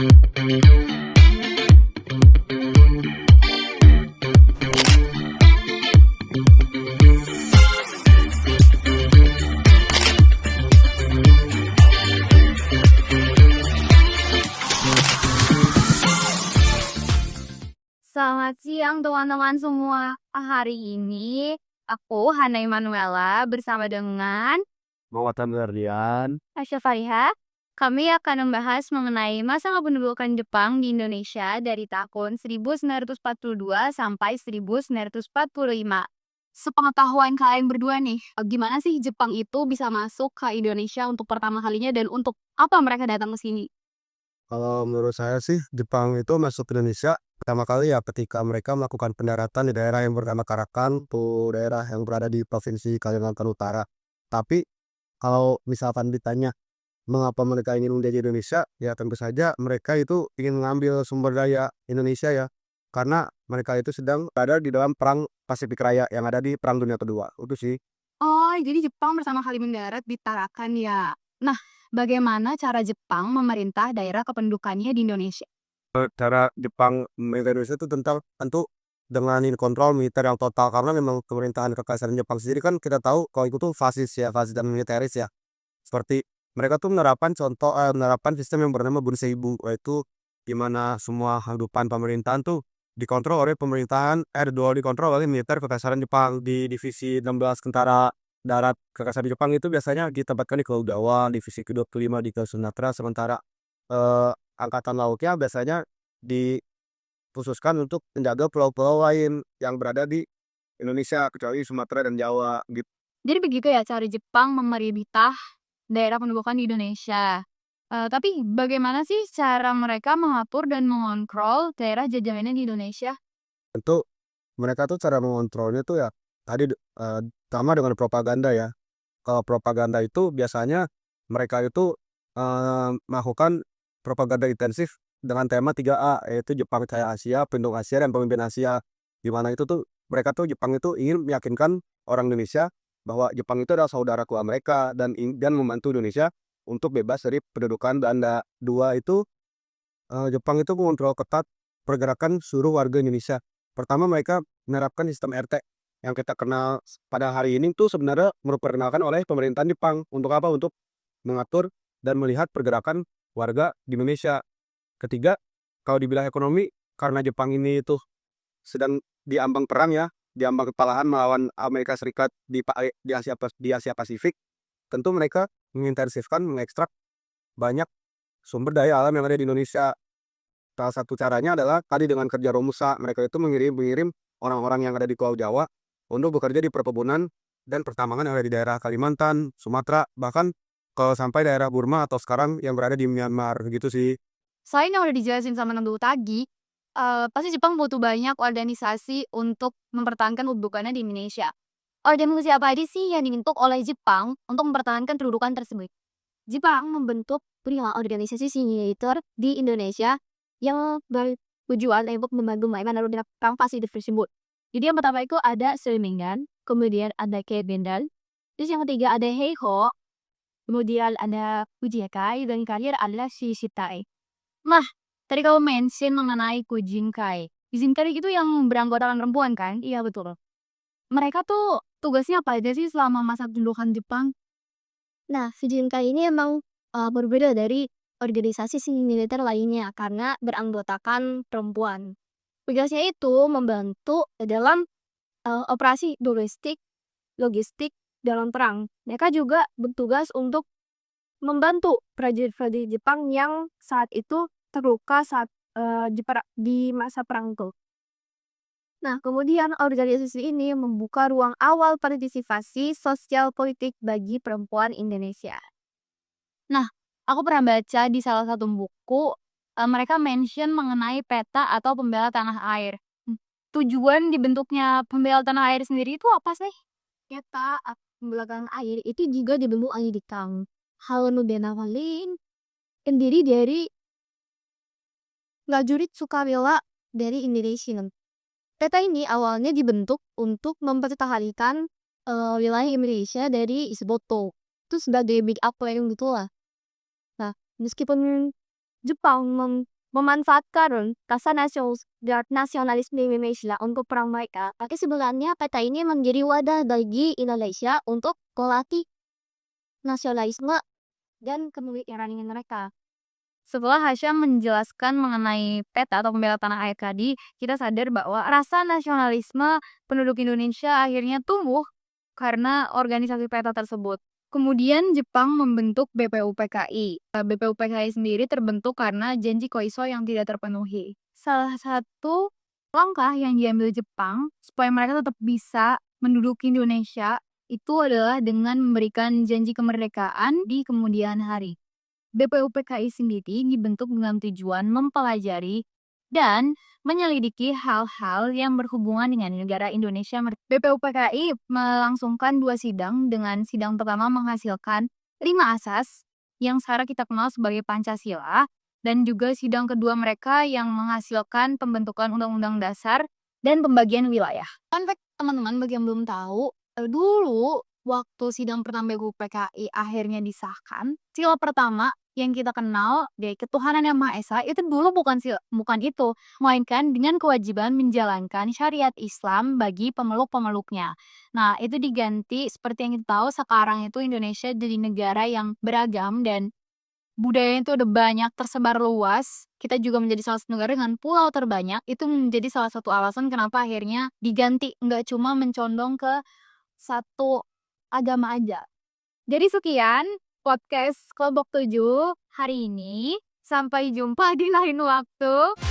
Selamat siang teman-teman semua. Hari ini aku Hana Emanuela bersama dengan Muhammad Ferdian. Asya Fariha. Kami akan membahas mengenai masa kependudukan Jepang di Indonesia dari tahun 1942 sampai 1945. Sepengetahuan kalian berdua nih, gimana sih Jepang itu bisa masuk ke Indonesia untuk pertama kalinya dan untuk apa mereka datang ke sini? Kalau menurut saya sih Jepang itu masuk ke Indonesia pertama kali ya ketika mereka melakukan pendaratan di daerah yang bernama Karakan, tuh daerah yang berada di Provinsi Kalimantan Utara. Tapi kalau misalkan ditanya mengapa mereka ingin menjajah Indonesia, ya tentu saja mereka itu ingin mengambil sumber daya Indonesia ya. Karena mereka itu sedang berada di dalam perang Pasifik Raya yang ada di Perang Dunia Kedua. Itu sih. Oh, jadi Jepang pertama kali mendarat di Tarakan ya. Nah, bagaimana cara Jepang memerintah daerah kependudukannya di Indonesia? Cara Jepang militer Indonesia itu tentang tentu dengan ini kontrol militer yang total karena memang pemerintahan kekaisaran Jepang sendiri kan kita tahu kalau itu tuh fasis ya, fasis dan militeris ya. Seperti mereka tuh menerapkan sistem yang bernama Bunseibu, yaitu di mana semua kehidupan pemerintahan tuh dikontrol oleh dikontrol oleh militer kekaisaran Jepang. Di divisi 16 Tentara Darat Kekaisaran Jepang itu biasanya ditempatkan di Pulau Jawa, divisi ke-25 di Sumatera, sementara eh, angkatan lautnya biasanya dikhususkan untuk menjaga pulau-pulau lain yang berada di Indonesia kecuali Sumatera dan Jawa gitu. Jadi begitu ya cara Jepang memerintah daerah pendudukan di Indonesia. Tapi bagaimana sih cara mereka mengatur dan mengontrol daerah jajahannya di Indonesia? Tentu mereka tuh cara mengontrolnya tuh ya tadi pertama dengan propaganda ya. Kalau propaganda itu biasanya mereka itu melakukan propaganda intensif dengan tema 3A, yaitu Jepang Cahaya Asia, Pelindung Asia, dan Pemimpin Asia. Di mana itu tuh mereka tuh Jepang itu ingin meyakinkan orang Indonesia bahwa Jepang itu adalah saudara kua mereka dan membantu Indonesia untuk bebas dari pendudukan Belanda. Dua itu Jepang itu mengontrol ketat pergerakan seluruh warga Indonesia. Pertama mereka menerapkan sistem RT yang kita kenal pada hari ini tuh sebenarnya diperkenalkan oleh pemerintahan Jepang. Untuk apa? Untuk mengatur dan melihat pergerakan warga di Indonesia. Ketiga, kalau di bidang ekonomi, karena Jepang ini itu sedang diambang perang ya, diambang kekalahan melawan Amerika Serikat di Asia Pasifik, tentu mereka mengintensifkan mengekstrak banyak sumber daya alam yang ada di Indonesia. Salah satu caranya adalah tadi dengan kerja Romusa, mereka itu mengirim orang-orang yang ada di Pulau Jawa untuk bekerja di perkebunan dan pertambangan yang ada di daerah Kalimantan, Sumatera, bahkan kalau sampai daerah Burma atau sekarang yang berada di Myanmar gitu sih. Selain yang udah dijelasin sama Nando tadi, pasti Jepang butuh banyak organisasi untuk mempertahankan kedudukannya di Indonesia. Organisasi apa aja sih yang dibentuk oleh Jepang untuk mempertahankan kedudukan tersebut? Jepang membentuk organisasi senior di Indonesia yang bertujuan untuk membantu mereka menaruh perang Pasifik tersebut. Jadi yang pertama itu ada Semingan, kemudian ada Keibendan, terus yang ketiga ada Heiho, kemudian ada Ujiakai, dan terakhir adalah Shishitai. Nah, tadi kamu mention mengenai Kujinkai. Kujinkai itu yang beranggotakan perempuan kan? Iya betul. Mereka tuh tugasnya apa aja sih selama masa pendudukan Jepang? Nah, Fujinka ini emang berbeda dari organisasi seni militer lainnya karena beranggotakan perempuan. Tugasnya itu membantu dalam operasi logistik dalam perang. Mereka juga bertugas untuk membantu prajurit-prajurit Jepang yang saat itu terluka saat di masa perang itu. Nah, kemudian organisasi ini membuka ruang awal partisipasi sosial politik bagi perempuan Indonesia. Nah, aku pernah baca di salah satu buku, mereka mention mengenai peta atau pembela tanah air. Tujuan dibentuknya pembela tanah air sendiri itu apa sih? Peta belakang air itu juga dibentuk di Kang. Hal Nudenawalin terdiri dari prajurit sukarela dari Indonesia. Peta ini awalnya dibentuk untuk mempertahankan wilayah Indonesia dari Isboto. Itu sebagai big up plan gitu lah. Nah, meskipun Jepang memanfaatkan rasa nasionalisme Indonesia untuk perang mereka, tapi sebenarnya peta ini menjadi wadah bagi Indonesia untuk melatih nasionalisme dan kemilikan mereka. Setelah Hasyam menjelaskan mengenai peta atau pembela tanah air tadi, kita sadar bahwa rasa nasionalisme penduduk Indonesia akhirnya tumbuh karena organisasi peta tersebut. Kemudian Jepang membentuk BPUPKI. BPUPKI sendiri terbentuk karena janji Koiso yang tidak terpenuhi. Salah satu langkah yang diambil Jepang supaya mereka tetap bisa menduduki Indonesia itu adalah dengan memberikan janji kemerdekaan di kemudian hari. BPUPKI sendiri dibentuk dengan tujuan mempelajari dan menyelidiki hal-hal yang berhubungan dengan negara Indonesia. BPUPKI melangsungkan 2 sidang, dengan sidang pertama menghasilkan 5 asas yang sekarang kita kenal sebagai Pancasila, dan juga sidang kedua mereka yang menghasilkan pembentukan Undang-Undang Dasar dan pembagian wilayah. Fun fact teman-teman bagi yang belum tahu, dulu waktu sidang pertama BPUPKI akhirnya disahkan, sila pertama yang kita kenal dari ketuhanan yang Maha Esa itu dulu bukan itu, melainkan dengan kewajiban menjalankan syariat Islam bagi pemeluk-pemeluknya. Nah, itu diganti seperti yang kita tahu sekarang itu Indonesia jadi negara yang beragam dan budayanya itu udah banyak tersebar luas. Kita juga menjadi salah satu negara dengan pulau terbanyak. Itu menjadi salah satu alasan kenapa akhirnya diganti, nggak cuma mencondong ke satu agama aja. Jadi sekian podcast Kelompok 7 hari ini. Sampai jumpa di lain waktu.